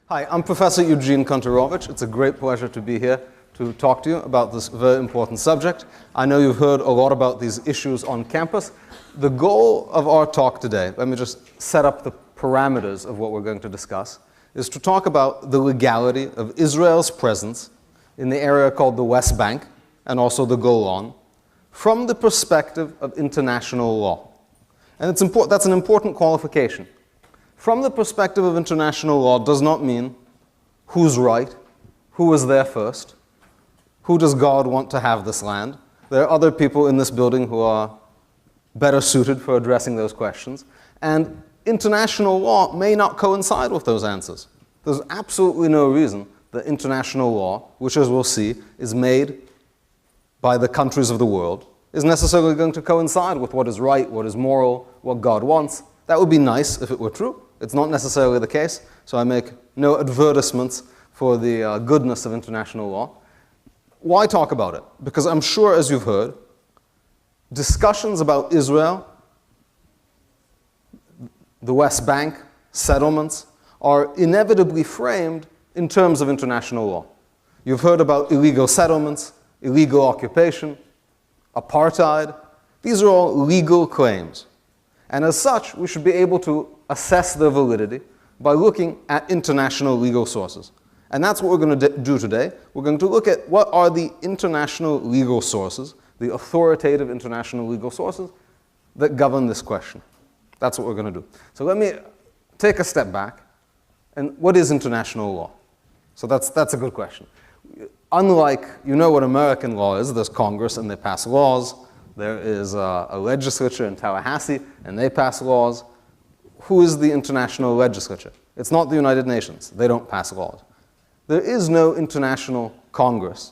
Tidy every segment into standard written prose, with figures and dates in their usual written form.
Hi, I'm Professor Eugene Kontorovich. It's a great pleasure to be here to talk to you about this very important subject. I know you've heard a lot about these issues on campus. The goal of our talk today, let me just set up the parameters of what we're going to discuss, is to talk about the legality of Israel's presence in the area called the West Bank and also the Golan from the perspective of international law. And that's an important qualification. From the perspective of international law does not mean who's right, who was there first, who does God want to have this land. There are other people in this building who are better suited for addressing those questions. And international law may not coincide with those answers. There's absolutely no reason that international law, which as we'll see, is made by the countries of the world, is necessarily going to coincide with what is right, what is moral, what God wants. That would be nice if it were true. It's not necessarily the case, so I make no advertisements for the goodness of international law. Why talk about it? Because I'm sure, as you've heard, discussions about Israel, the West Bank, settlements, are inevitably framed in terms of international law. You've heard about illegal settlements, illegal occupation, apartheid. These are all legal claims. And as such, we should be able to assess their validity by looking at international legal sources. And that's what we're going to do today. We're going to look at what are the international legal sources, the authoritative international legal sources that govern this question. That's what we're going to do. So let me take a step back. And what is international law? So that's a good question. Unlike, you know what American law is, there's Congress and they pass laws. There is a legislature in Tallahassee and they pass laws. Who is the international legislature? It's not the United Nations. They don't pass laws. There is no international Congress,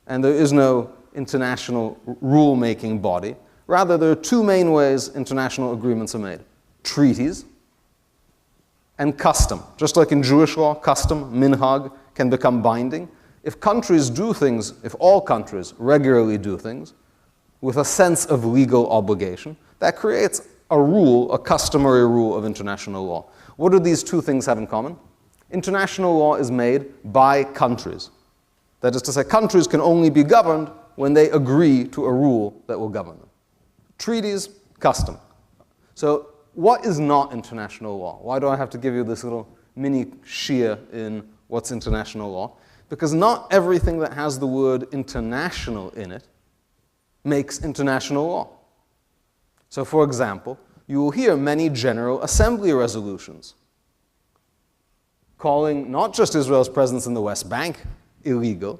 and there is no international rule-making body. Rather, there are two main ways international agreements are made: treaties and custom. Just like in Jewish law, custom, minhag, can become binding. If countries do things, if all countries regularly do things, with a sense of legal obligation, that creates a rule, a customary rule of international law. What do these two things have in common? International law is made by countries. That is to say, countries can only be governed when they agree to a rule that will govern them. Treaties, custom. So what is not international law? Why do I have to give you this little mini shir in what's international law? Because not everything that has the word international in it makes international law. So for example, you will hear many General Assembly resolutions calling not just Israel's presence in the West Bank illegal.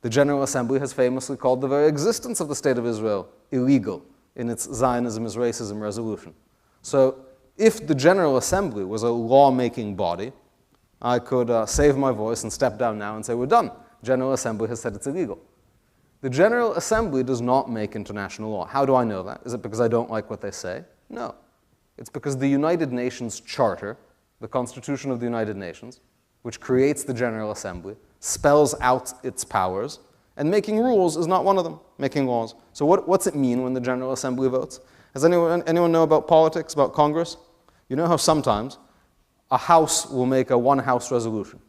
The General Assembly has famously called the very existence of the State of Israel illegal in its Zionism is racism resolution. So if the General Assembly was a law-making body, I could save my voice and step down now and say, we're done. General Assembly has said it's illegal. The General Assembly does not make international law. How do I know that? Is it because I don't like what they say? No. It's because the United Nations Charter, the Constitution of the United Nations, which creates the General Assembly, spells out its powers, and making rules is not one of them, making laws. So what's it mean when the General Assembly votes? Does anyone know about politics, about Congress? You know how sometimes a House will make a one-House resolution.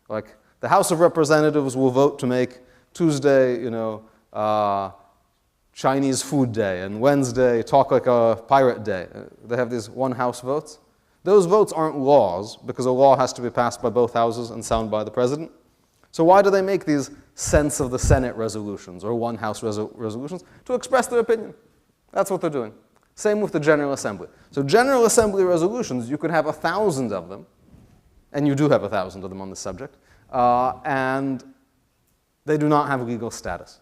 Like the House of Representatives will vote to make Tuesday, Chinese food day, and Wednesday, talk like a pirate day. They have these one-house votes. Those votes aren't laws, because a law has to be passed by both houses and signed by the president. So why do they make these sense of the Senate resolutions, or one-house resolutions? To express their opinion. That's what they're doing. Same with the General Assembly. So General Assembly resolutions, you could have 1,000 of them, and you do have 1,000 of them on this subject, and they do not have legal status.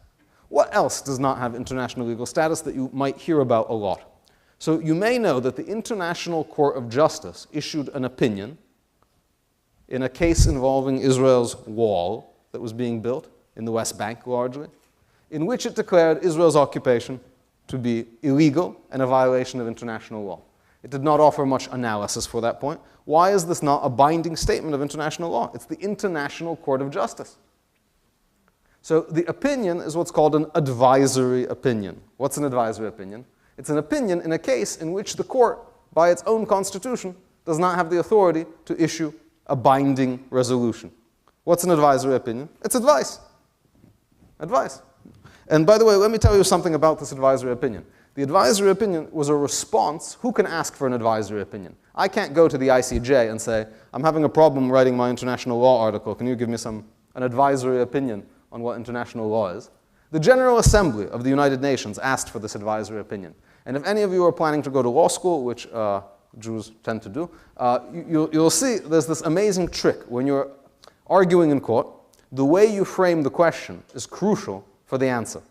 What else does not have international legal status that you might hear about a lot? So you may know that the International Court of Justice issued an opinion in a case involving Israel's wall that was being built in the West Bank largely, in which it declared Israel's occupation to be illegal and a violation of international law. It did not offer much analysis for that point. Why is this not a binding statement of international law? It's the International Court of Justice. So the opinion is what's called an advisory opinion. What's an advisory opinion? It's an opinion in a case in which the court, by its own constitution, does not have the authority to issue a binding resolution. What's an advisory opinion? It's advice. Advice. And by the way, let me tell you something about this advisory opinion. The advisory opinion was a response. Who can ask for an advisory opinion? I can't go to the ICJ and say, I'm having a problem writing my international law article. Can you give me an advisory opinion on what international law is? The General Assembly of the United Nations asked for this advisory opinion. And if any of you are planning to go to law school, which Jews tend to do, you'll see there's this amazing trick. When you're arguing in court, the way you frame the question is crucial for the answer.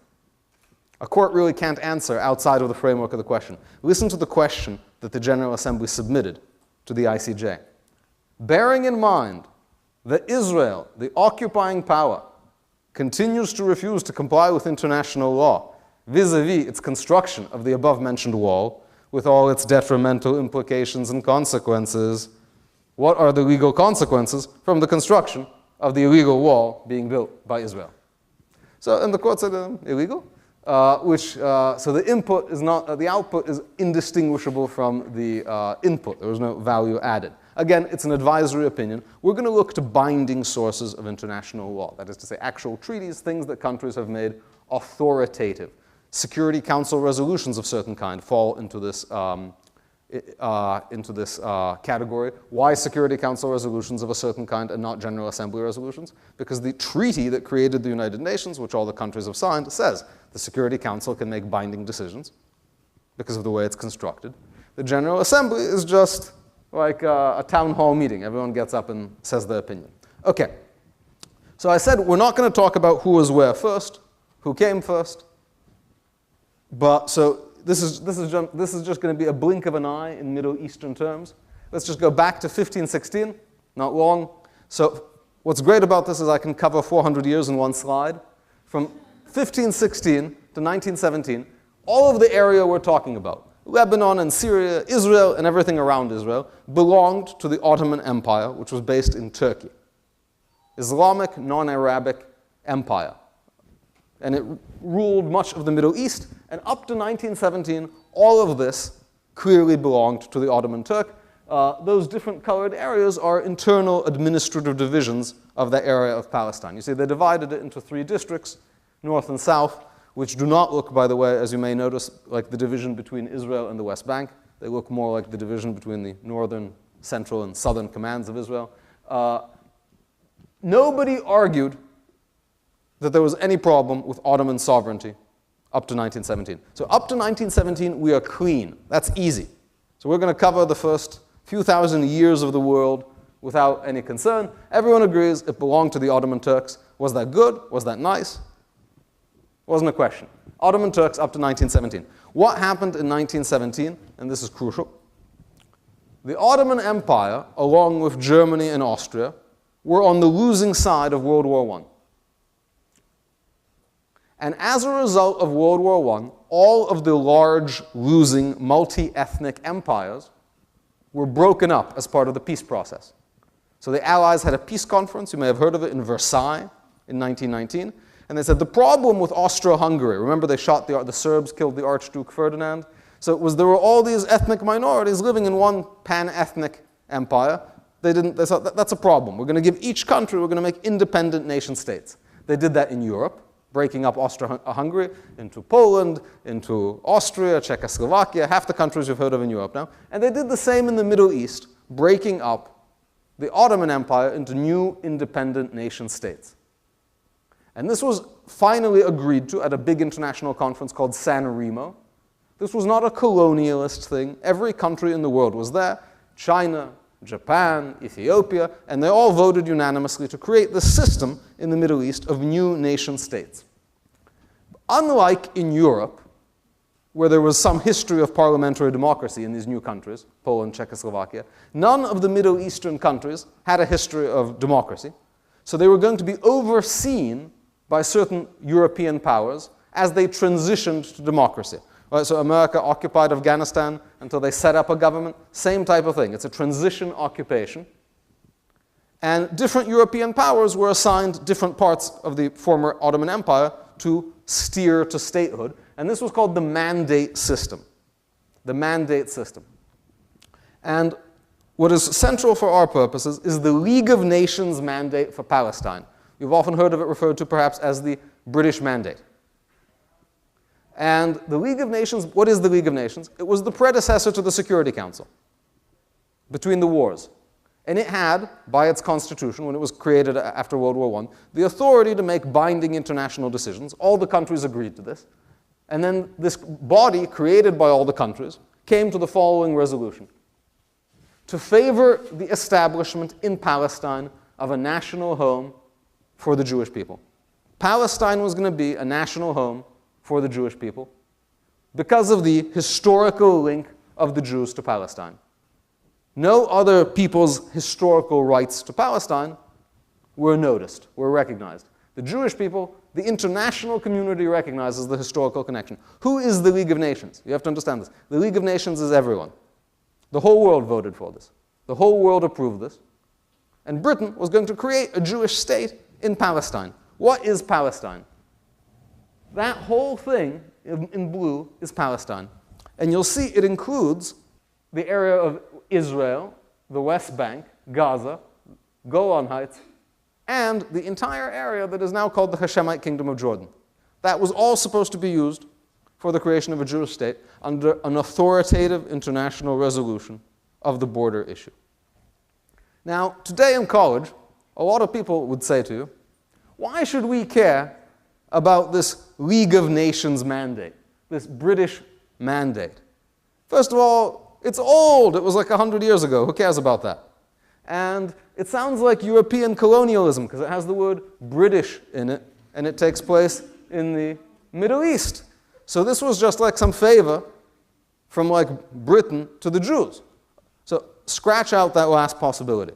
A court really can't answer outside of the framework of the question. Listen to the question that the General Assembly submitted to the ICJ. Bearing in mind that Israel, the occupying power, continues to refuse to comply with international law vis-a-vis its construction of the above-mentioned wall, with all its detrimental implications and consequences, what are the legal consequences from the construction of the illegal wall being built by Israel? So, and the court said illegal, so the input is not, the output is indistinguishable from the input. There was no value added. Again, it's an advisory opinion. We're going to look to binding sources of international law. That is to say, actual treaties, things that countries have made authoritative. Security Council resolutions of certain kind fall into this category. Why Security Council resolutions of a certain kind and not General Assembly resolutions? Because the treaty that created the United Nations, which all the countries have signed, says the Security Council can make binding decisions because of the way it's constructed. The General Assembly is just like a town hall meeting. Everyone gets up and says their opinion. Okay, so I said we're not going to talk about who was where first, who came first, but so this is just going to be a blink of an eye in Middle Eastern terms. Let's just go back to 1516, not long. So what's great about this is I can cover 400 years in one slide. From 1516 to 1917, all of the area we're talking about, Lebanon and Syria, Israel and everything around Israel, belonged to the Ottoman Empire, which was based in Turkey. Islamic, non-Arabic empire. And it ruled much of the Middle East, and up to 1917, all of this clearly belonged to the Ottoman Turk. Those different colored areas are internal administrative divisions of the area of Palestine. You see, they divided it into 3 districts, north and south, which do not look, by the way, as you may notice, like the division between Israel and the West Bank. They look more like the division between the northern, central, and southern commands of Israel. Nobody argued that there was any problem with Ottoman sovereignty up to 1917. So up to 1917, we are clean. That's easy. So we're going to cover the first few thousand years of the world without any concern. Everyone agrees it belonged to the Ottoman Turks. Was that good? Was that nice? Wasn't a question. Ottoman Turks up to 1917. What happened in 1917, and this is crucial, the Ottoman Empire, along with Germany and Austria, were on the losing side of World War I. And as a result of World War I, all of the large, losing, multi-ethnic empires were broken up as part of the peace process. So the Allies had a peace conference, you may have heard of it, in Versailles in 1919, and they said the problem with Austro-Hungary, remember they shot the Serbs, killed the Archduke Ferdinand, so it was there were all these ethnic minorities living in one pan-ethnic empire. They thought that's a problem. We're going to give each country, we're going to make independent nation states. They did that in Europe, breaking up Austro-Hungary into Poland, into Austria, Czechoslovakia, half the countries you've heard of in Europe now. And they did the same in the Middle East, breaking up the Ottoman Empire into new independent nation states. And this was finally agreed to at a big international conference called San Remo. This was not a colonialist thing. Every country in the world was there. China, Japan, Ethiopia, and they all voted unanimously to create this system in the Middle East of new nation states. Unlike in Europe, where there was some history of parliamentary democracy in these new countries, Poland, Czechoslovakia, none of the Middle Eastern countries had a history of democracy. So they were going to be overseen by certain European powers as they transitioned to democracy. Right, so America occupied Afghanistan until they set up a government. Same type of thing. It's a transition occupation. And different European powers were assigned different parts of the former Ottoman Empire to steer to statehood. And this was called the mandate system. The mandate system. And what is central for our purposes is the League of Nations mandate for Palestine. You've often heard of it referred to perhaps as the British Mandate. And the League of Nations, what is the League of Nations? It was the predecessor to the Security Council between the wars. And it had, by its constitution, when it was created after World War I, the authority to make binding international decisions. All the countries agreed to this. And then this body, created by all the countries, came to the following resolution: to favor the establishment in Palestine of a national home for the Jewish people. Palestine was going to be a national home for the Jewish people because of the historical link of the Jews to Palestine. No other people's historical rights to Palestine were noticed, were recognized. The Jewish people, the international community recognizes the historical connection. Who is the League of Nations? You have to understand this. The League of Nations is everyone. The whole world voted for this. The whole world approved this. And Britain was going to create a Jewish state in Palestine. What is Palestine? That whole thing in blue is Palestine. And you'll see it includes the area of Israel, the West Bank, Gaza, Golan Heights, and the entire area that is now called the Hashemite Kingdom of Jordan. That was all supposed to be used for the creation of a Jewish state under an authoritative international resolution of the border issue. Now, today in college, a lot of people would say to you, why should we care about this League of Nations mandate, this British mandate? First of all, it's old. It was like 100 years ago. Who cares about that? And it sounds like European colonialism because it has the word British in it, and it takes place in the Middle East. So this was just like some favor from like Britain to the Jews. So scratch out that last possibility.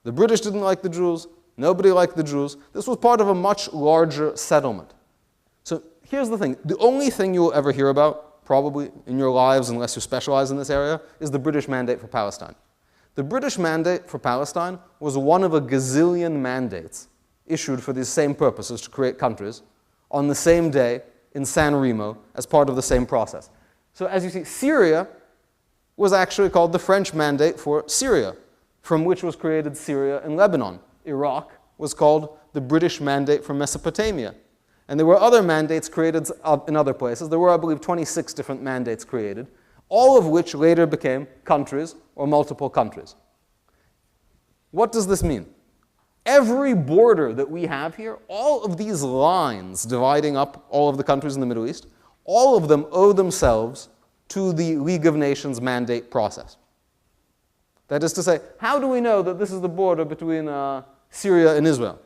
The British didn't like the Jews. Nobody liked the Jews. This was part of a much larger settlement. So here's the thing. The only thing you will ever hear about, probably in your lives, unless you specialize in this area, is the British Mandate for Palestine. The British Mandate for Palestine was one of a gazillion mandates issued for these same purposes to create countries on the same day in San Remo as part of the same process. So as you see, Syria was actually called the French Mandate for Syria, from which was created Syria and Lebanon. Iraq was called the British Mandate for Mesopotamia. And there were other mandates created in other places. There were, I believe, 26 different mandates created, all of which later became countries or multiple countries. What does this mean? Every border that we have here, all of these lines dividing up all of the countries in the Middle East, all of them owe themselves to the League of Nations mandate process. That is to say, how do we know that this is the border between Syria and Israel,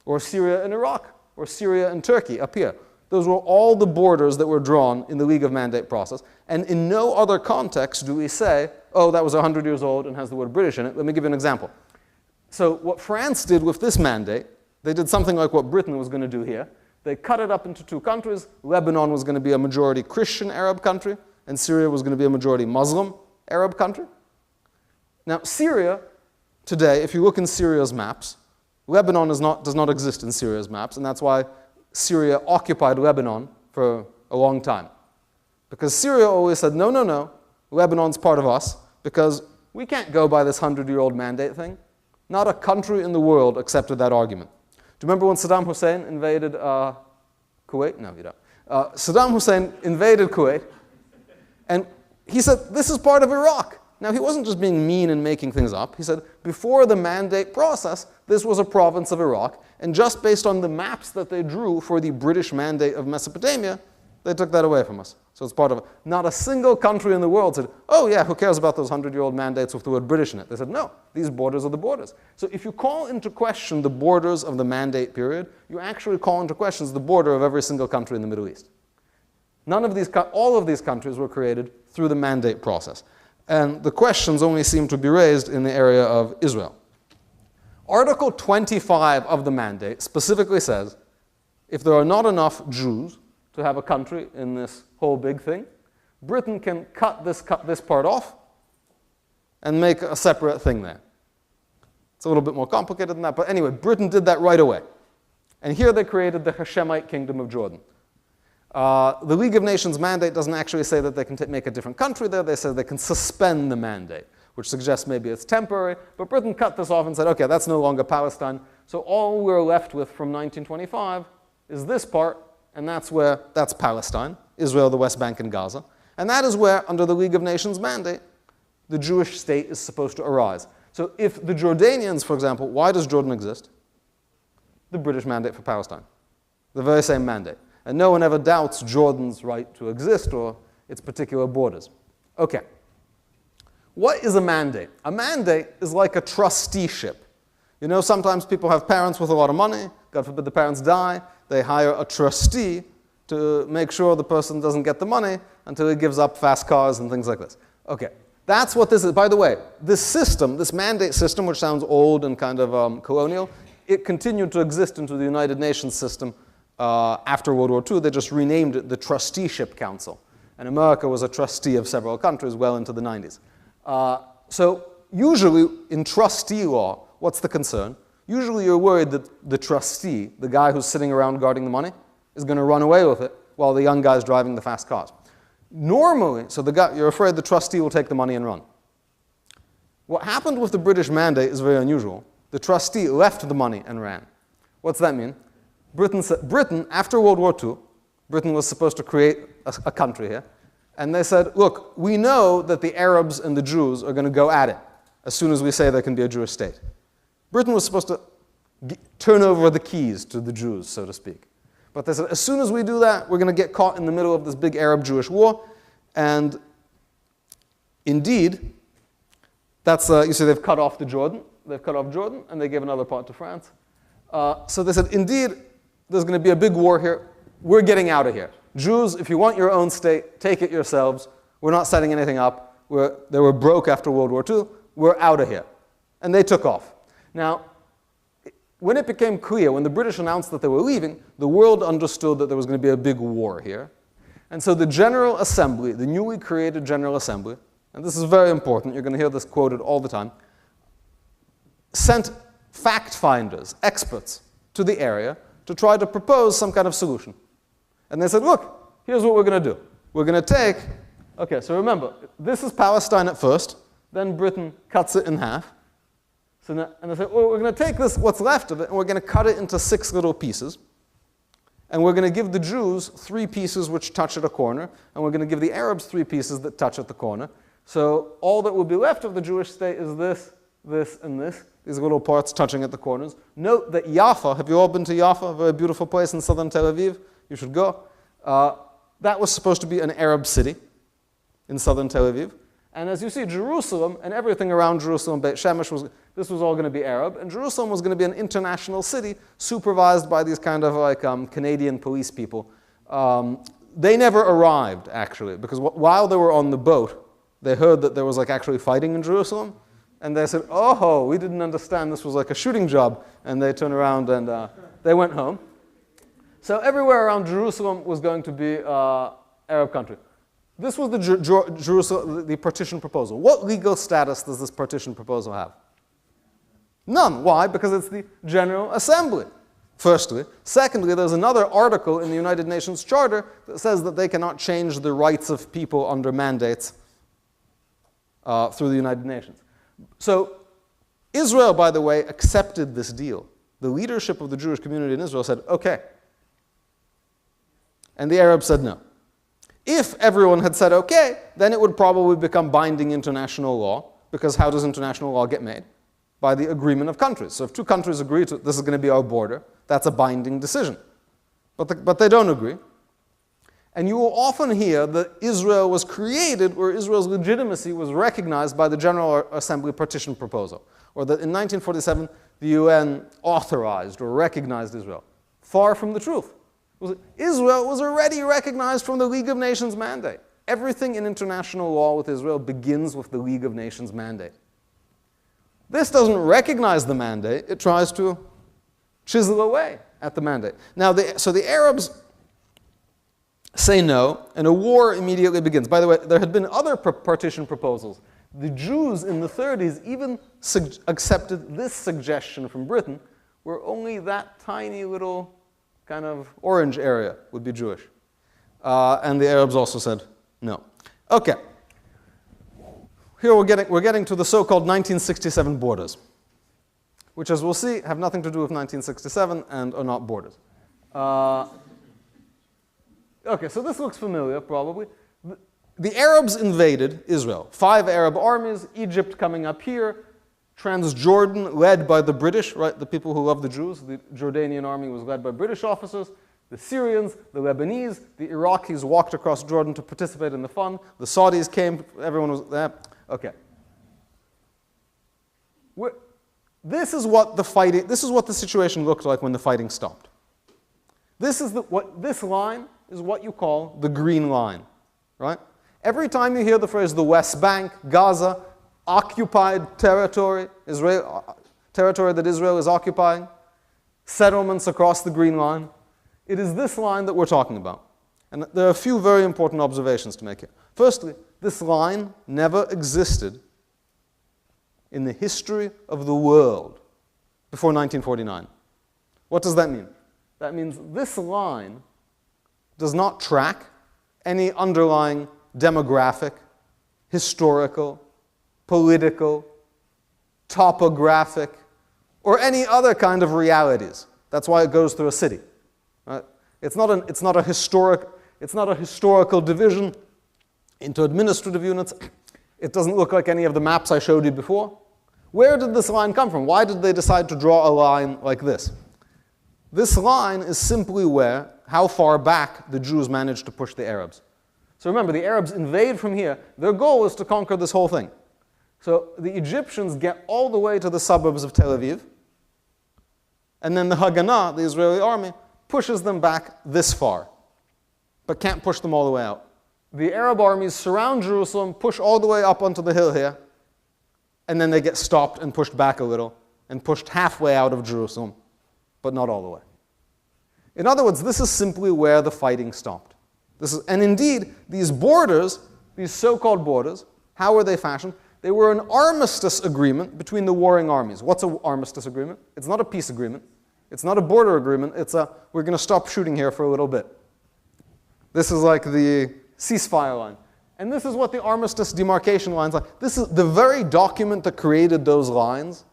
or Syria and Iraq, or Syria and Turkey up here? Those were all the borders that were drawn in the League of Mandate process. And in no other context do we say, oh, that was 100 years old and has the word British in it. Let me give you an example. So what France did with this mandate, they did something like what Britain was going to do here. They cut it up into two countries. Lebanon was going to be a majority Christian Arab country, and Syria was going to be a majority Muslim Arab country. Now, Syria, today, if you look in Syria's maps, Lebanon does not exist in Syria's maps, and that's why Syria occupied Lebanon for a long time. Because Syria always said, no, no, no, Lebanon's part of us, because we can't go by this 100-year-old mandate thing. Not a country in the world accepted that argument. Do you remember when Saddam Hussein invaded Kuwait? No, you don't. Saddam Hussein invaded Kuwait, and he said, this is part of Iraq. Now, he wasn't just being mean and making things up. He said, before the mandate process, this was a province of Iraq, and just based on the maps that they drew for the British Mandate of Mesopotamia, they took that away from us. So it's part of it. Not a single country in the world said, oh yeah, who cares about those 100-year-old mandates with the word British in it? They said, no, these borders are the borders. So if you call into question the borders of the mandate period, you actually call into question the border of every single country in the Middle East. All of these countries were created through the mandate process. And the questions only seem to be raised in the area of Israel. Article 25 of the mandate specifically says, if there are not enough Jews to have a country in this whole big thing, Britain can cut this part off and make a separate thing there. It's a little bit more complicated than that, but anyway, Britain did that right away. And here they created the Hashemite Kingdom of Jordan. The League of Nations mandate doesn't actually say that they can make a different country there. They say they can suspend the mandate. which suggests maybe it's temporary. But Britain cut this off and said, okay, that's no longer Palestine. So all we're left with from 1925 is this part, and that's Palestine, Israel, the West Bank, and Gaza. And that is where, under the League of Nations mandate, the Jewish state is supposed to arise. So if the Jordanians, for example, why does Jordan exist? The British mandate for Palestine. The very same mandate. And no one ever doubts Jordan's right to exist or its particular borders. Okay. What is a mandate? A mandate is like a trusteeship. You know, sometimes people have parents with a lot of money. God forbid the parents die. They hire a trustee to make sure the person doesn't get the money until he gives up fast cars and things like this. Okay. That's what this is. By the way, this system, this mandate system, which sounds old and kind of colonial, it continued to exist into the United Nations system after World War II. They just renamed it the Trusteeship Council. And America was a trustee of several countries well into the 90s. So usually in trustee law, what's the concern? Usually you're worried that the trustee, the guy who's sitting around guarding the money, is going to run away with it while the young guy's driving the fast cars. Normally, so you're afraid the trustee will take the money and run. What happened with the British mandate is very unusual. The trustee left the money and ran. What's that mean? Britain, after World War II, Britain was supposed to create a country here. And they said, look, we know that the Arabs and the Jews are going to go at it as soon as we say there can be a Jewish state. Britain was supposed to turn over the keys to the Jews, so to speak. But they said, as soon as we do that, we're going to get caught in the middle of this big Arab-Jewish war. And indeed, that's, you see, they've cut off Jordan. They've cut off Jordan, and they gave another part to France. So they said, indeed, there's going to be a big war here. We're getting out of here. Jews, if you want your own state, take it yourselves. We're not setting anything up. They were broke after World War II. We're out of here. And they took off. Now, when it became clear, when the British announced that they were leaving, the world understood that there was going to be a big war here. And so the General Assembly, the newly created General Assembly, and this is very important, you're going to hear this quoted all the time, sent fact-finders, experts, to the area to try to propose some kind of solution. And they said, look, here's what we're going to do. We're going to take, okay, so remember, this is Palestine at first, then Britain cuts it in half. So now, and they said, well, we're going to take this, what's left of it, and we're going to cut it into 6 little pieces. And we're going to give the Jews 3 pieces which touch at a corner, and we're going to give the Arabs 3 pieces that touch at the corner. So all that will be left of the Jewish state is this, this, and this, these little parts touching at the corners. Note that Jaffa, have you all been to Jaffa, a very beautiful place in southern Tel Aviv? You should go. That was supposed to be an Arab city in southern Tel Aviv. And as you see, Jerusalem and everything around Jerusalem, Beit Shemesh, this was all going to be Arab. And Jerusalem was going to be an international city supervised by these kind of like Canadian police people. They never arrived, actually, because while they were on the boat, they heard that there was like actually fighting in Jerusalem. And they said, oh, we didn't understand this was like a shooting job. And they turned around and they went home. So everywhere around Jerusalem was going to be Arab country. This was the partition proposal. What legal status does this partition proposal have? None. Why? Because it's the General Assembly, firstly. Secondly, there's another article in the United Nations Charter that says that they cannot change the rights of people under mandates through the United Nations. So Israel, by the way, accepted this deal. The leadership of the Jewish community in Israel said, okay. And the Arabs said no. If everyone had said okay, then it would probably become binding international law, because how does international law get made? By the agreement of countries. So if 2 countries agree to this is going to be our border, that's a binding decision. But they don't agree. And you will often hear that Israel was created, or Israel's legitimacy was recognized by the General Assembly partition proposal, or that in 1947 the UN authorized or recognized Israel. Far from the truth. Israel was already recognized from the League of Nations mandate. Everything in international law with Israel begins with the League of Nations mandate. This doesn't recognize the mandate. It tries to chisel away at the mandate. Now, so the Arabs say no, and a war immediately begins. By the way, there had been other partition proposals. The Jews in the 30s even accepted this suggestion from Britain, where only that tiny little kind of orange area would be Jewish. And the Arabs also said no. Okay. here we're getting to the so-called 1967 borders, which, as we'll see, have nothing to do with 1967 and are not borders. Okay, so this looks familiar, probably. The Arabs invaded Israel. 5 Arab armies, Egypt coming up here, Transjordan led by the British, right, the people who love the Jews. The Jordanian army was led by British officers. The Syrians, the Lebanese, the Iraqis walked across Jordan to participate in the fun. The Saudis came, everyone was there. Okay. This is what the situation looked like when the fighting stopped. This line is what you call the green line, right? Every time you hear the phrase the West Bank, Gaza, occupied territory, territory that Israel is occupying, settlements across the green line, it is this line that we're talking about. And there are a few very important observations to make here. Firstly, this line never existed in the history of the world before 1949. What does that mean? That means this line does not track any underlying demographic, historical, political, topographic, or any other kind of realities. That's why it goes through a city. Right? It's not a historical division into administrative units. It doesn't look like any of the maps I showed you before. Where did this line come from? Why did they decide to draw a line like this? This line is simply how far back the Jews managed to push the Arabs. So remember, the Arabs invade from here. Their goal is to conquer this whole thing. So the Egyptians get all the way to the suburbs of Tel Aviv, and then the Haganah, the Israeli army, pushes them back this far, but can't push them all the way out. The Arab armies surround Jerusalem, push all the way up onto the hill here, and then they get stopped and pushed back a little, and pushed halfway out of Jerusalem, but not all the way. In other words, this is simply where the fighting stopped. And indeed, these borders, these so-called borders, how were they fashioned? They were an armistice agreement between the warring armies. What's an armistice agreement? It's not a peace agreement. It's not a border agreement. It's we're going to stop shooting here for a little bit. This is like the ceasefire line. And this is what the armistice demarcation lines are. This is the very document that created those lines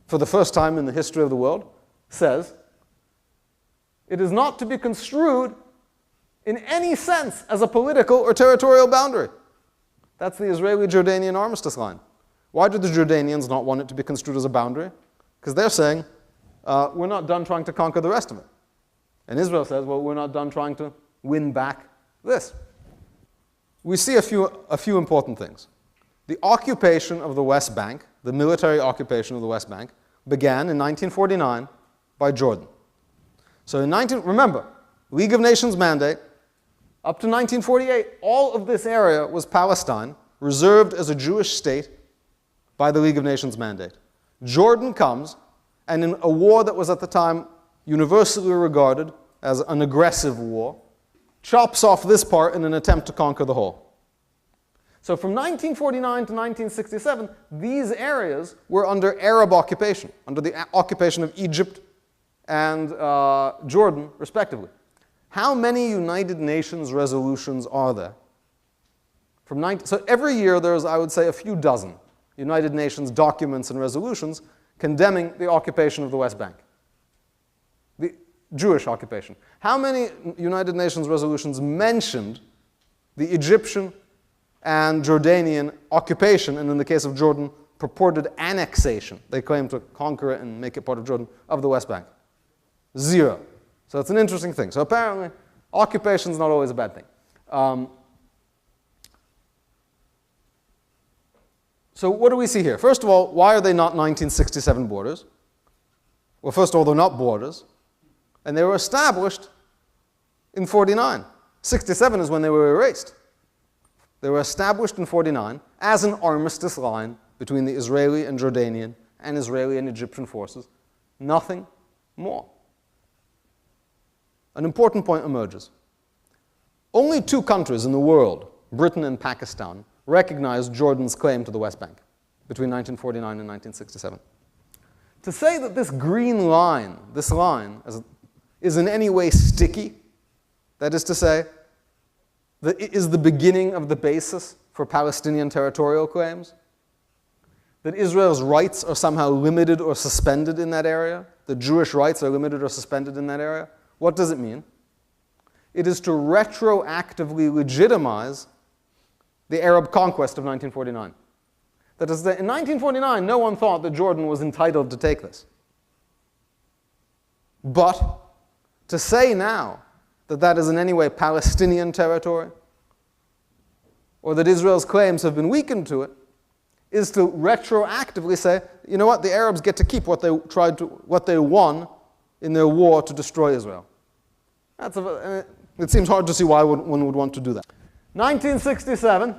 for the first time in the history of the world, says it is not to be construed in any sense as a political or territorial boundary. That's the Israeli-Jordanian armistice line. Why do the Jordanians not want it to be construed as a boundary? Because they're saying, we're not done trying to conquer the rest of it. And Israel says, well, we're not done trying to win back this. We see a few important things. The occupation of the West Bank, the military occupation of the West Bank, began in 1949 by Jordan. So remember, League of Nations mandate, up to 1948, all of this area was Palestine, reserved as a Jewish state by the League of Nations mandate. Jordan comes, and in a war that was at the time universally regarded as an aggressive war, chops off this part in an attempt to conquer the whole. So from 1949 to 1967, these areas were under Arab occupation, under the occupation of Egypt and Jordan, respectively. How many United Nations resolutions are there? So every year there's, I would say, a few dozen United Nations documents and resolutions condemning the occupation of the West Bank, the Jewish occupation. How many United Nations resolutions mentioned the Egyptian and Jordanian occupation, and in the case of Jordan, purported annexation? They claim to conquer it and make it part of Jordan, of the West Bank. 0. So it's an interesting thing. So apparently, occupation is not always a bad thing. So what do we see here? First of all, why are they not 1967 borders? Well, first of all, they're not borders. And they were established in 49. 67 is when they were erased. They were established in 49 as an armistice line between the Israeli and Jordanian and Israeli and Egyptian forces. Nothing more. An important point emerges. Only 2 countries in the world, Britain and Pakistan, recognized Jordan's claim to the West Bank between 1949 and 1967. To say that this green line, this line, is in any way sticky, that is to say, that it is the beginning of the basis for Palestinian territorial claims, that Israel's rights are somehow limited or suspended in that area, that Jewish rights are limited or suspended in that area. What does it mean? It is to retroactively legitimize the Arab conquest of 1949. That is, that in 1949, no one thought that Jordan was entitled to take this. But to say now that that is in any way Palestinian territory, or that Israel's claims have been weakened to it, is to retroactively say, you know what, the Arabs get to keep what they won in their war to destroy Israel. It seems hard to see why one would want to do that. 1967,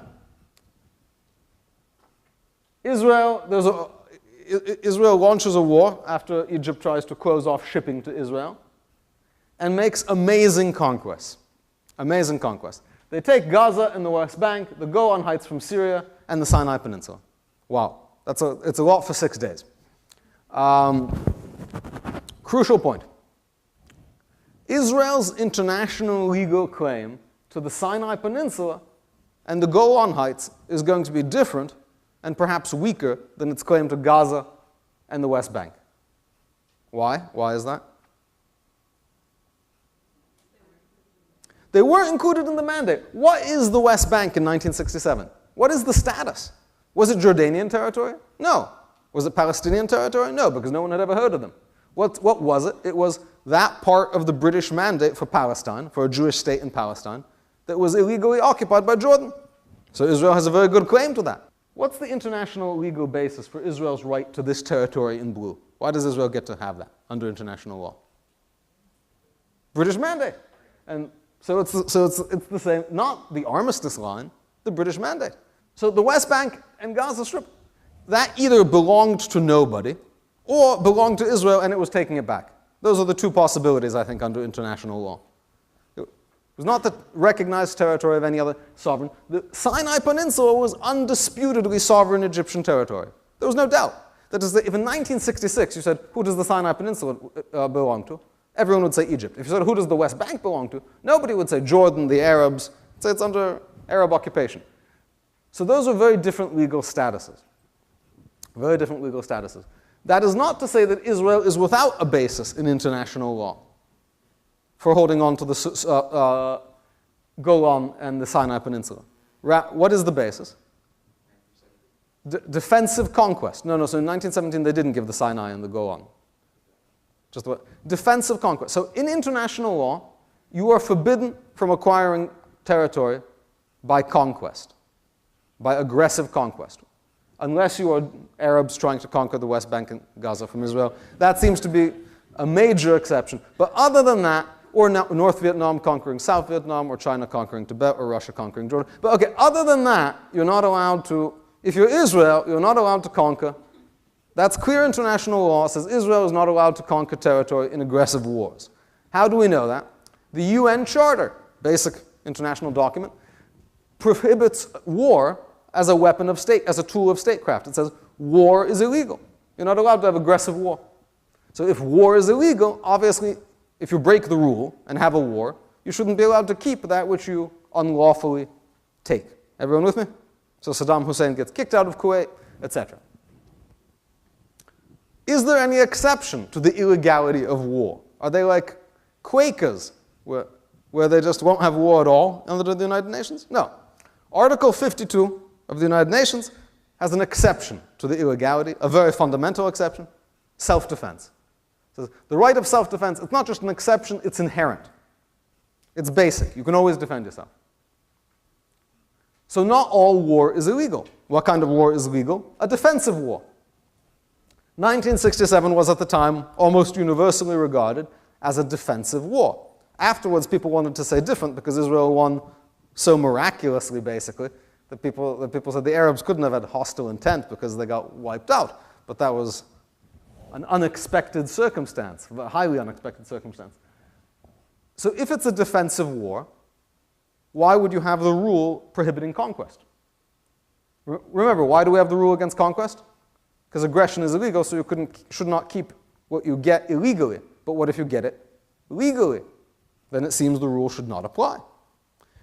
Israel launches a war after Egypt tries to close off shipping to Israel and makes amazing conquests. Amazing conquests. They take Gaza and the West Bank, the Golan Heights from Syria, and the Sinai Peninsula. Wow, it's a lot for 6 days. Crucial point. Israel's international legal claim to the Sinai Peninsula and the Golan Heights is going to be different and perhaps weaker than its claim to Gaza and the West Bank. Why? Why is that? They weren't included in the mandate. What is the West Bank in 1967? What is the status? Was it Jordanian territory? No. Was it Palestinian territory? No, because no one had ever heard of them. What was it? It was that part of the British mandate for Palestine, for a Jewish state in Palestine, that was illegally occupied by Jordan. So Israel has a very good claim to that. What's the international legal basis for Israel's right to this territory in blue? Why does Israel get to have that under international law? British mandate. And so it's the same, not the armistice line, the British mandate. So the West Bank and Gaza Strip, that either belonged to nobody or belonged to Israel and it was taking it back. Those are the two possibilities, I think, under international law. It was not the recognized territory of any other sovereign. The Sinai Peninsula was undisputedly sovereign Egyptian territory. There was no doubt. That is, if in 1966 you said, who does the Sinai Peninsula belong to? Everyone would say Egypt. If you said, who does the West Bank belong to? Nobody would say Jordan, the Arabs. Say it's under Arab occupation. So those are very different legal statuses. Very different legal statuses. That is not to say that Israel is without a basis in international law for holding on to the Golan and the Sinai Peninsula. What is the basis? Defensive conquest. No, so in 1917 they didn't give the Sinai and the Golan. Just what? Defensive conquest. So in international law, you are forbidden from acquiring territory by conquest, by aggressive conquest, unless you are Arabs trying to conquer the West Bank and Gaza from Israel. That seems to be a major exception. But other than that, or North Vietnam conquering South Vietnam, or China conquering Tibet, or Russia conquering Jordan. But okay, other than that, you're not allowed to, if you're Israel, you're not allowed to conquer. That's clear international law. It says Israel is not allowed to conquer territory in aggressive wars. How do we know that? The UN Charter, basic international document, prohibits war as a weapon of state, as a tool of statecraft. It says war is illegal. You're not allowed to have aggressive war. So if war is illegal, obviously, if you break the rule and have a war, you shouldn't be allowed to keep that which you unlawfully take. Everyone with me? So Saddam Hussein gets kicked out of Kuwait, etc. Is there any exception to the illegality of war? Are they like Quakers, where they just won't have war at all under the United Nations? No. Article 52 of the United Nations has an exception to the illegality, a very fundamental exception, self-defense. So the right of self-defense, it's not just an exception, it's inherent. It's basic. You can always defend yourself. So not all war is illegal. What kind of war is legal? A defensive war. 1967 was at the time almost universally regarded as a defensive war. Afterwards, people wanted to say different because Israel won so miraculously, basically, that people said the Arabs couldn't have had hostile intent because they got wiped out. But that was an unexpected circumstance, a highly unexpected circumstance. So if it's a defensive war, why would you have the rule prohibiting conquest? Remember, why do we have the rule against conquest? Because aggression is illegal, so you should not keep what you get illegally. But what if you get it legally? Then it seems the rule should not apply.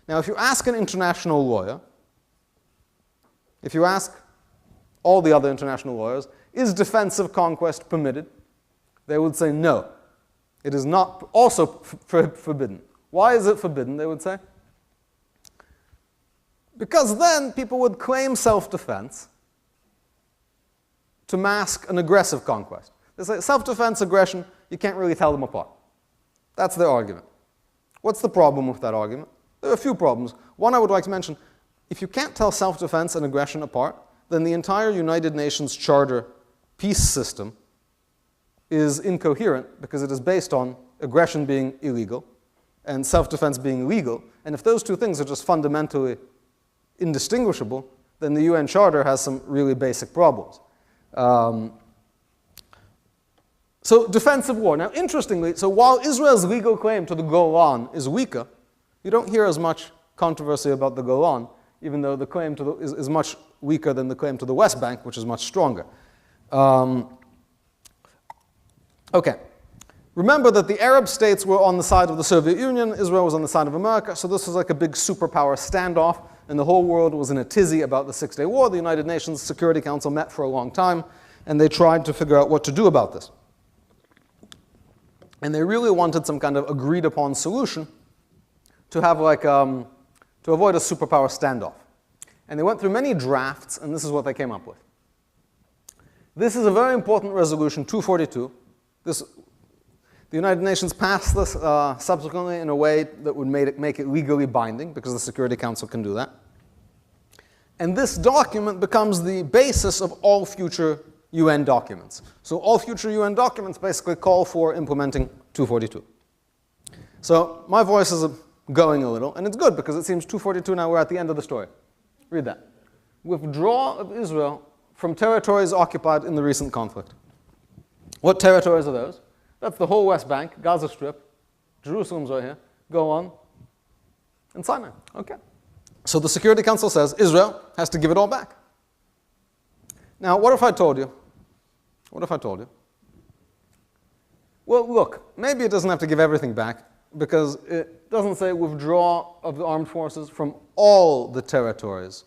Now, if you ask an international lawyer, If you ask all the other international lawyers, is defensive conquest permitted? They would say no. It is not also forbidden. Why is it forbidden, they would say? Because then people would claim self-defense to mask an aggressive conquest. They say self-defense, aggression, you can't really tell them apart. That's their argument. What's the problem with that argument? There are a few problems. One I would like to mention, if you can't tell self-defense and aggression apart, then the entire United Nations Charter peace system is incoherent because it is based on aggression being illegal and self-defense being legal. And if those two things are just fundamentally indistinguishable, then the UN Charter has some really basic problems. So defensive war. Now, interestingly, so while Israel's legal claim to the Golan is weaker, you don't hear as much controversy about the Golan, even though the claim to is much weaker than the claim to the West Bank, which is much stronger. Okay. Remember that the Arab states were on the side of the Soviet Union, Israel was on the side of America, so this was like a big superpower standoff, and the whole world was in a tizzy about the Six-Day War. The United Nations Security Council met for a long time, and they tried to figure out what to do about this. And they really wanted some kind of agreed-upon solution to have like, to avoid a superpower standoff. And they went through many drafts, and this is what they came up with. This is a very important resolution, 242. The United Nations passed this subsequently in a way that would make it legally binding, because the Security Council can do that. And this document becomes the basis of all future UN documents. So all future UN documents basically call for implementing 242. So my voice is going a little, and it's good because it seems 242 now we're at the end of the story. Read that. Withdrawal of Israel from territories occupied in the recent conflict. What territories are those? That's the whole West Bank, Gaza Strip, Jerusalem's right here, go on, and Sinai. Okay. So the Security Council says Israel has to give it all back. Now, what if I told you? What if I told you? Well, look, maybe it doesn't have to give everything back, because it doesn't say withdraw of the armed forces from all the territories.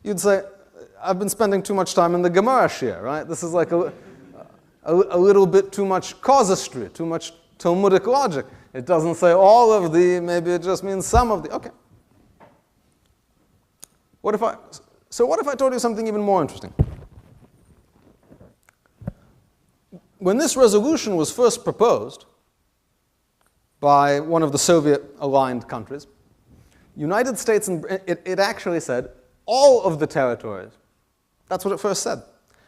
You'd say, I've been spending too much time in the Gemara Shir, right? This is like a little bit too much casuistry, too much Talmudic logic. It doesn't say all of the, maybe it just means some of the. Okay. What if I told you something even more interesting? When this resolution was first proposed by one of the Soviet-aligned countries, United States, and it actually said all of the territories. That's what it first said.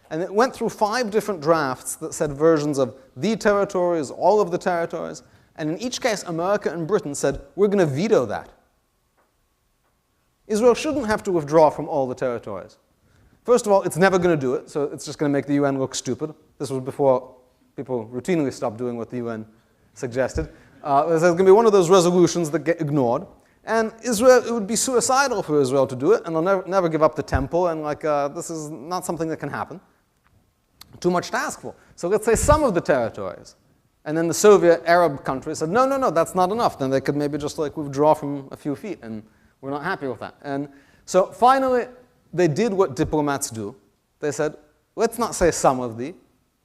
And it went through 5 different drafts that said versions of the territories, all of the territories, and in each case, America and Britain said, we're going to veto that. Israel shouldn't have to withdraw from all the territories. First of all, it's never going to do it, so it's just going to make the UN look stupid. This was before people routinely stopped doing what the UN suggested. There's going to be one of those resolutions that get ignored. And Israel, it would be suicidal for Israel to do it, and they'll never give up the temple, and this is not something that can happen. Too much to ask for. So let's say some of the territories. And then the Soviet Arab countries said, no, no, no, that's not enough. Then they could maybe just withdraw from a few feet, and we're not happy with that. And so finally, they did what diplomats do. They said, let's not say some of the,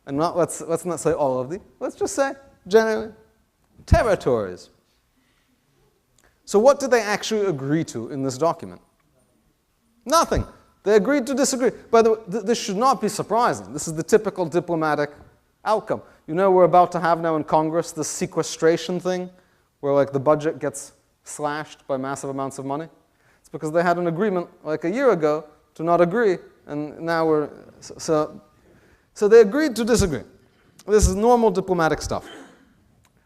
and let's not say all of the. Let's just say, generally, territories. So what did they actually agree to in this document? Nothing. They agreed to disagree. By the way, this should not be surprising. This is the typical diplomatic outcome. You know, we're about to have now in Congress this sequestration thing, where the budget gets slashed by massive amounts of money. It's because they had an agreement a year ago to not agree, and now we're so they agreed to disagree. This is normal diplomatic stuff.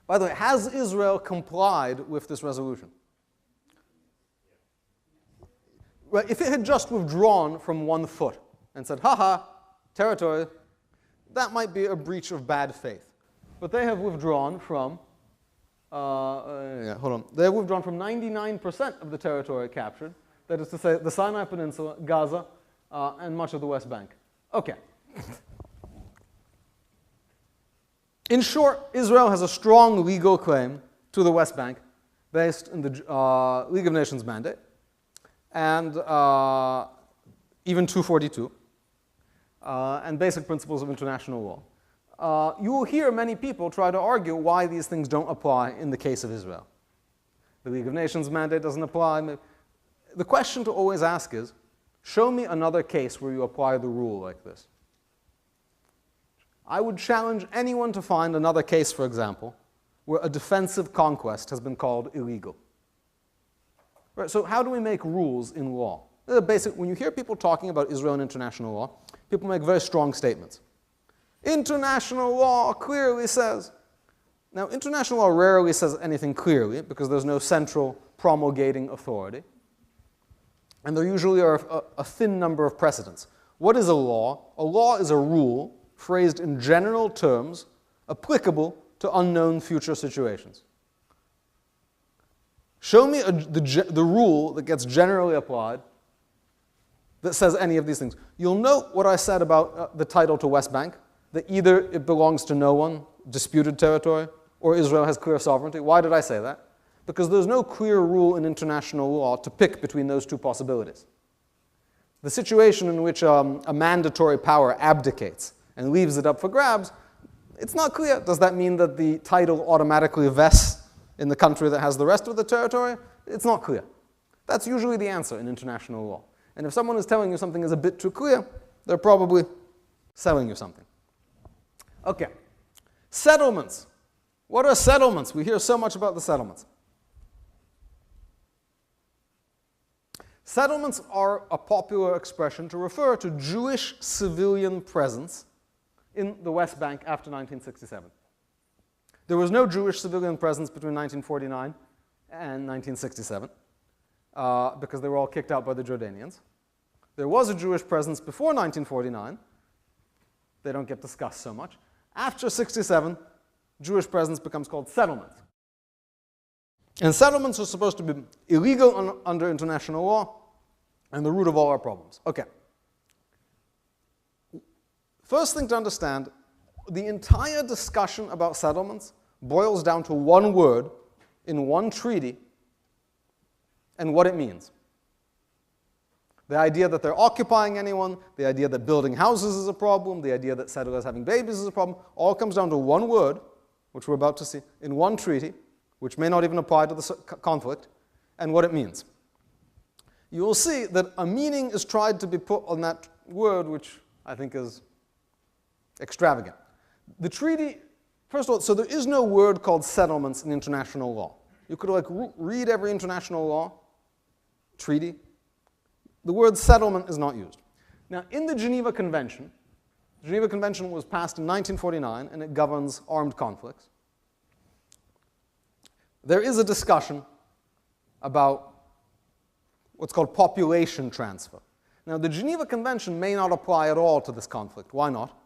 By the way, has Israel complied with this resolution? Well, if it had just withdrawn from 1 foot and said, haha, territory, that might be a breach of bad faith. But they have withdrawn from, They have withdrawn from 99% of the territory captured. That is to say, the Sinai Peninsula, Gaza, and much of the West Bank. Okay. In short, Israel has a strong legal claim to the West Bank based on the League of Nations mandate. And even 242, and basic principles of international law. You will hear many people try to argue why these things don't apply in the case of Israel. The League of Nations mandate doesn't apply. The question to always ask is, show me another case where you apply the rule like this. I would challenge anyone to find another case, for example, where a defensive conquest has been called illegal. Right, so how do we make rules in law? When you hear people talking about Israel and international law, people make very strong statements. International law clearly says. Now, international law rarely says anything clearly because there's no central promulgating authority. And there usually are a thin number of precedents. What is a law? A law is a rule phrased in general terms applicable to unknown future situations. Show me the rule that gets generally applied that says any of these things. You'll note what I said about the title to West Bank, that either it belongs to no one, disputed territory, or Israel has clear sovereignty. Why did I say that? Because there's no clear rule in international law to pick between those two possibilities. The situation in which a mandatory power abdicates and leaves it up for grabs, it's not clear. Does that mean that the title automatically vests in the country that has the rest of the territory? It's not clear. That's usually the answer in international law. And if someone is telling you something is a bit too clear, they're probably selling you something. Okay. Settlements. What are settlements? We hear so much about the settlements. Settlements are a popular expression to refer to Jewish civilian presence in the West Bank after 1967. There was no Jewish civilian presence between 1949 and 1967 because they were all kicked out by the Jordanians. There was a Jewish presence before 1949. They don't get discussed so much. After 67, Jewish presence becomes called settlements. And settlements are supposed to be illegal under international law and the root of all our problems. Okay. First thing to understand, the entire discussion about settlements boils down to one word in one treaty and what it means. The idea that they're occupying anyone, the idea that building houses is a problem, the idea that settlers having babies is a problem, all comes down to one word, which we're about to see, in one treaty, which may not even apply to the conflict, and what it means. You will see that a meaning is tried to be put on that word, which I think is extravagant. The treaty, first of all, so there is no word called settlements in international law. You could read every international law, treaty. The word settlement is not used. Now, in the Geneva Convention was passed in 1949, and it governs armed conflicts. There is a discussion about what's called population transfer. Now, the Geneva Convention may not apply at all to this conflict. Why not?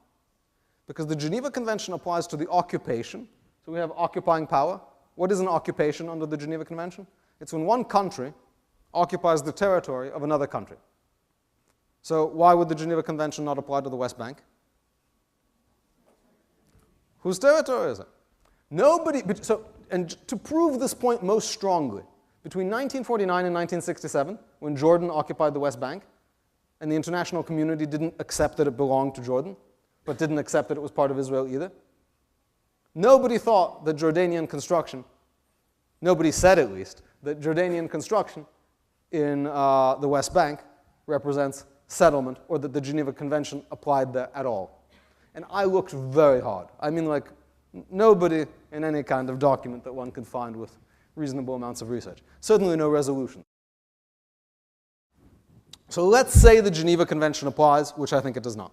Because the Geneva Convention applies to the occupation. So we have occupying power. What is an occupation under the Geneva Convention? It's when one country occupies the territory of another country. So why would the Geneva Convention not apply to the West Bank? Whose territory is it? Nobody, and to prove this point most strongly, between 1949 and 1967, when Jordan occupied the West Bank, and the international community didn't accept that it belonged to Jordan, but didn't accept that it was part of Israel either, nobody thought that Jordanian construction, nobody said at least, that Jordanian construction in the West Bank represents settlement, or that the Geneva Convention applied there at all. And I looked very hard. I mean, like, nobody in any kind of document that one could find with reasonable amounts of research. Certainly no resolution. So let's say the Geneva Convention applies, which I think it does not.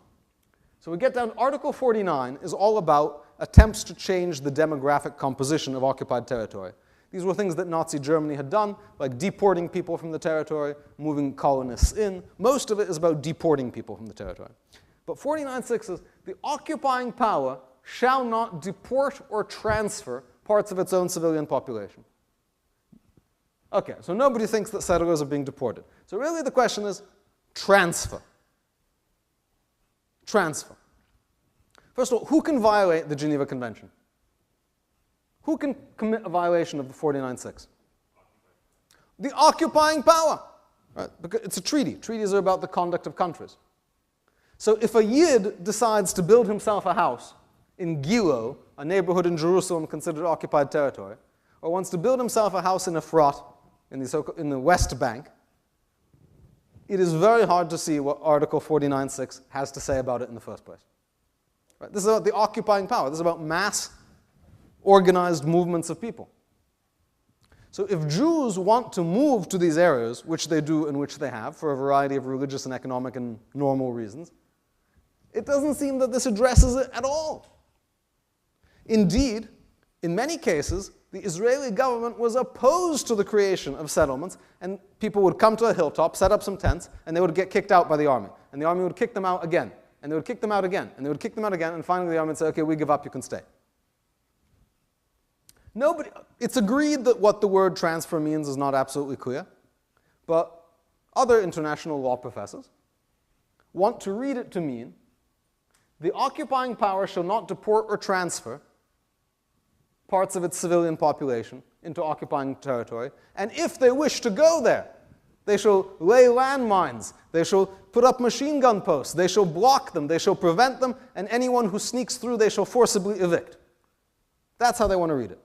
So we get down, Article 49 is all about attempts to change the demographic composition of occupied territory. These were things that Nazi Germany had done, like deporting people from the territory, moving colonists in. Most of it is about deporting people from the territory. But 49.6 says, the occupying power shall not deport or transfer parts of its own civilian population. Okay, so nobody thinks that settlers are being deported. So really the question is transfer. Transfer. First of all, who can violate the Geneva Convention? Who can commit a violation of the 49.6? The occupying power. Right? Because it's a treaty. Treaties are about the conduct of countries. So if a Yid decides to build himself a house in Gilo, a neighborhood in Jerusalem considered occupied territory, or wants to build himself a house in Efrat, in the West Bank, it is very hard to see what Article 49.6 has to say about it in the first place. Right? This is about the occupying power. This is about mass organized movements of people. So if Jews want to move to these areas, which they do and which they have, for a variety of religious and economic and normal reasons, it doesn't seem that this addresses it at all. Indeed, in many cases, the Israeli government was opposed to the creation of settlements, and people would come to a hilltop, set up some tents, and they would get kicked out by the army. And the army would kick them out again, and they would kick them out again, and they would kick them out again, and finally the army would say, okay, we give up, you can stay. It's agreed that what the word transfer means is not absolutely clear, but other international law professors want to read it to mean the occupying power shall not deport or transfer parts of its civilian population into occupying territory, and if they wish to go there, they shall lay landmines, they shall put up machine gun posts, they shall block them, they shall prevent them, and anyone who sneaks through they shall forcibly evict. That's how they want to read it.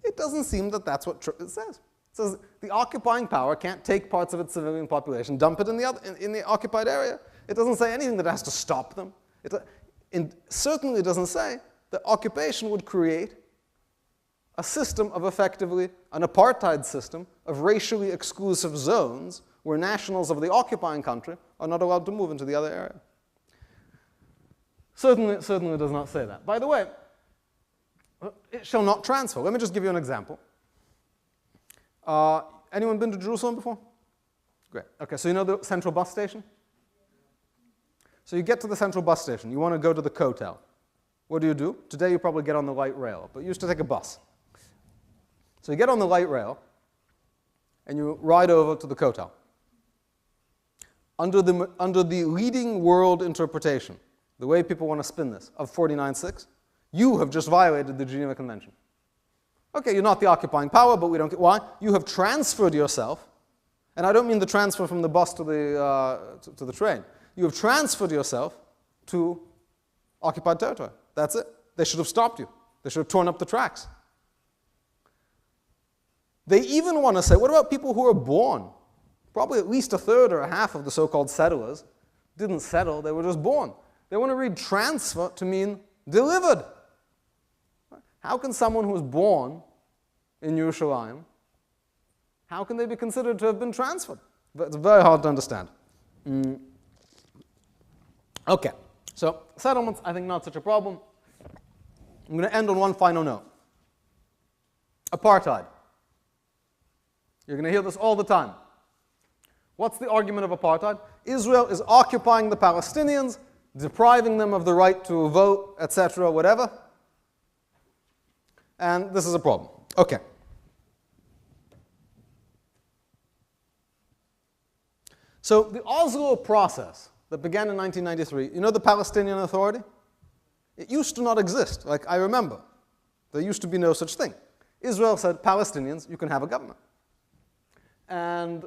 It doesn't seem that that's what it says. It says the occupying power can't take parts of its civilian population, dump it in the occupied area. It doesn't say anything that has to stop them. It certainly doesn't say that occupation would create a system of effectively an apartheid system of racially exclusive zones where nationals of the occupying country are not allowed to move into the other area. Certainly does not say that. By the way, it shall not transfer. Let me just give you an example. Anyone been to Jerusalem before? Great. Okay, so you know the central bus station? So you get to the central bus station. You want to go to the Kotel. What do? Today you probably get on the light rail, but you used to take a bus. So you get on the light rail, and you ride over to the Kotel. Under the leading world interpretation, the way people want to spin this, of 49.6, you have just violated the Geneva Convention. Okay, you're not the occupying power, but we don't get why. You have transferred yourself, and I don't mean the transfer from the bus to the train. You have transferred yourself to occupied territory. That's it. They should have stopped you. They should have torn up the tracks. They even want to say, what about people who are born? Probably at least a third or a half of the so-called settlers didn't settle, they were just born. They want to read transfer to mean delivered. How can someone who was born in Yerushalayim, how can they be considered to have been transferred? It's very hard to understand. Okay, so settlements, I think not such a problem. I'm going to end on one final note. Apartheid. You're going to hear this all the time. What's the argument of apartheid? Israel is occupying the Palestinians, depriving them of the right to vote, etc., whatever. And this is a problem. Okay. So the Oslo process that began in 1993, you know the Palestinian Authority? It used to not exist. Like, I remember. There used to be no such thing. Israel said, Palestinians, you can have a government. And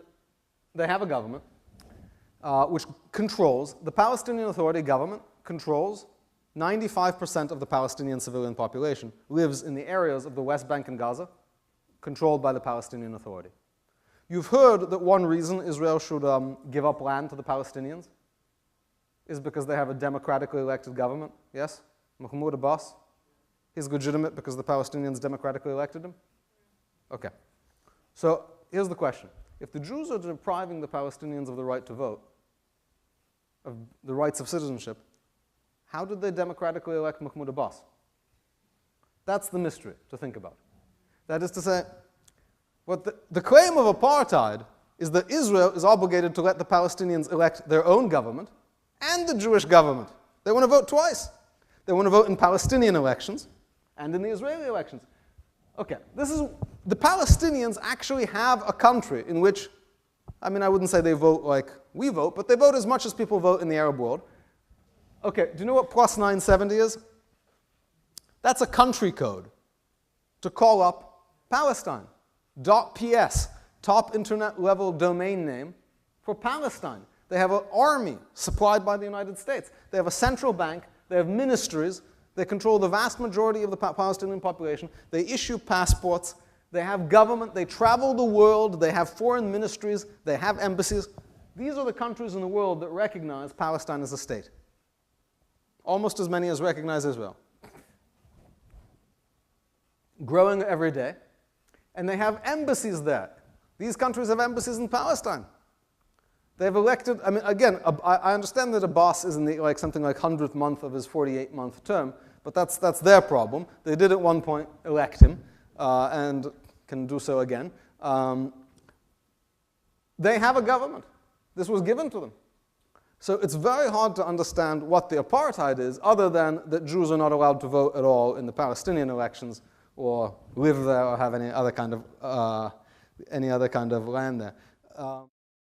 they have a government which controls, the Palestinian Authority government controls 95% of the Palestinian civilian population lives in the areas of the West Bank and Gaza controlled by the Palestinian Authority. You've heard that one reason Israel should give up land to the Palestinians is because they have a democratically elected government. Yes? Mahmoud Abbas? He's legitimate because the Palestinians democratically elected him? Okay. So here's the question. If the Jews are depriving the Palestinians of the right to vote, of the rights of citizenship, how did they democratically elect Mahmoud Abbas? That's the mystery to think about. That is to say, the claim of apartheid is that Israel is obligated to let the Palestinians elect their own government and the Jewish government. They want to vote twice. They want to vote in Palestinian elections and in the Israeli elections. Okay, the Palestinians actually have a country in which, I mean, I wouldn't say they vote like we vote, but they vote as much as people vote in the Arab world. Okay, do you know what plus 970 is? That's a country code to call up Palestine. .ps, top internet level domain name for Palestine. They have an army supplied by the United States. They have a central bank. They have ministries. They control the vast majority of the Palestinian population. They issue passports. They have government. They travel the world. They have foreign ministries. They have embassies. These are the countries in the world that recognize Palestine as a state. Almost as many as recognize Israel. Growing every day. And they have embassies there. These countries have embassies in Palestine. They've elected, I mean, again, I understand that Abbas is in the, like, something like 100th month of his 48-month term, but that's their problem. They did at one point elect him, and can do so again. They have a government. This was given to them. So it's very hard to understand what the apartheid is, other than that Jews are not allowed to vote at all in the Palestinian elections, or live there, or have any other kind of land there.